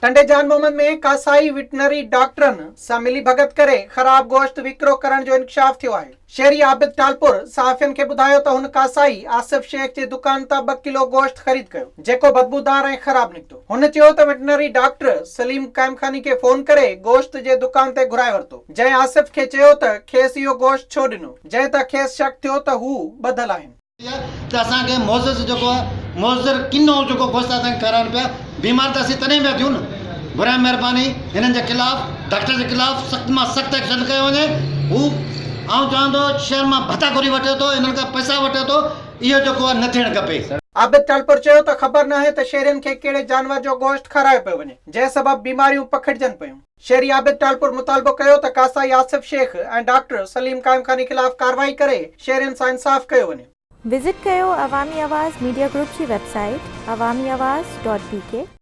टंडे जान मोहम्मद में कासाई veterinary doctrine सां मिली भगत करे खराब गोश्त विक्रो करण जो इंकशाफ थियो आहे। शहरी आबिद टालपुर सहाफ़ियन खे ॿुधायो त हुन कासाई आसिफ शेख जे दुकान तां 2 किलो गोश्त ख़रीद कयो, जेको बदबूदार ऐं ख़राब निकितो। हुन चयो त वेटनरी डॉक्टर सलीम कायमखानी खे फोन करे गोश्त जे दुकान ते घुराए वरितो, जंहिं आसिफ खे चयो त खेसि इहो गोश्त छो ॾिनो, जंहिं त खेसि शक थियो त हू ॿधल आहिनि। असांखे मोज़िज़ जेको मोज़र किनो जेको गोश्त असांखे खाराइनि पिया, बीमार त असीं तॾहिं पिया थियूं न। बुरा महिरबानी हिननि जे ख़िलाफ़ डॉक्टर जे ख़िलाफ़ सख़्त मां सख़्त एक्शन कयो वञे। हू आउं चवां थो शहर मां भत्ता घुरी वठे थो, हिननि खां पैसा वठे थो, इहो जेको आहे न थियणु खपे। आबिद टालपुर चयो त ख़बर नाहे त शहरियुनि खे कहिड़े जानवर जो गोश्त खारायो पियो वञे, जंहिं सबबि बीमारियूं पखिड़जनि पियूं। शहरी आबिद टालपुर मुतालबो कयो त कासाई आसिफ शेख ऐं डॉक्टर सलीम कायमखानी ख़िलाफ़ कार्रवाई करे शहरियुनि सां इंसाफ़ कयो वञे। विज़िट कयो अवामी आवाज़ मीडिया ग्रुप जी वेबसाइट awamiawaz.pk।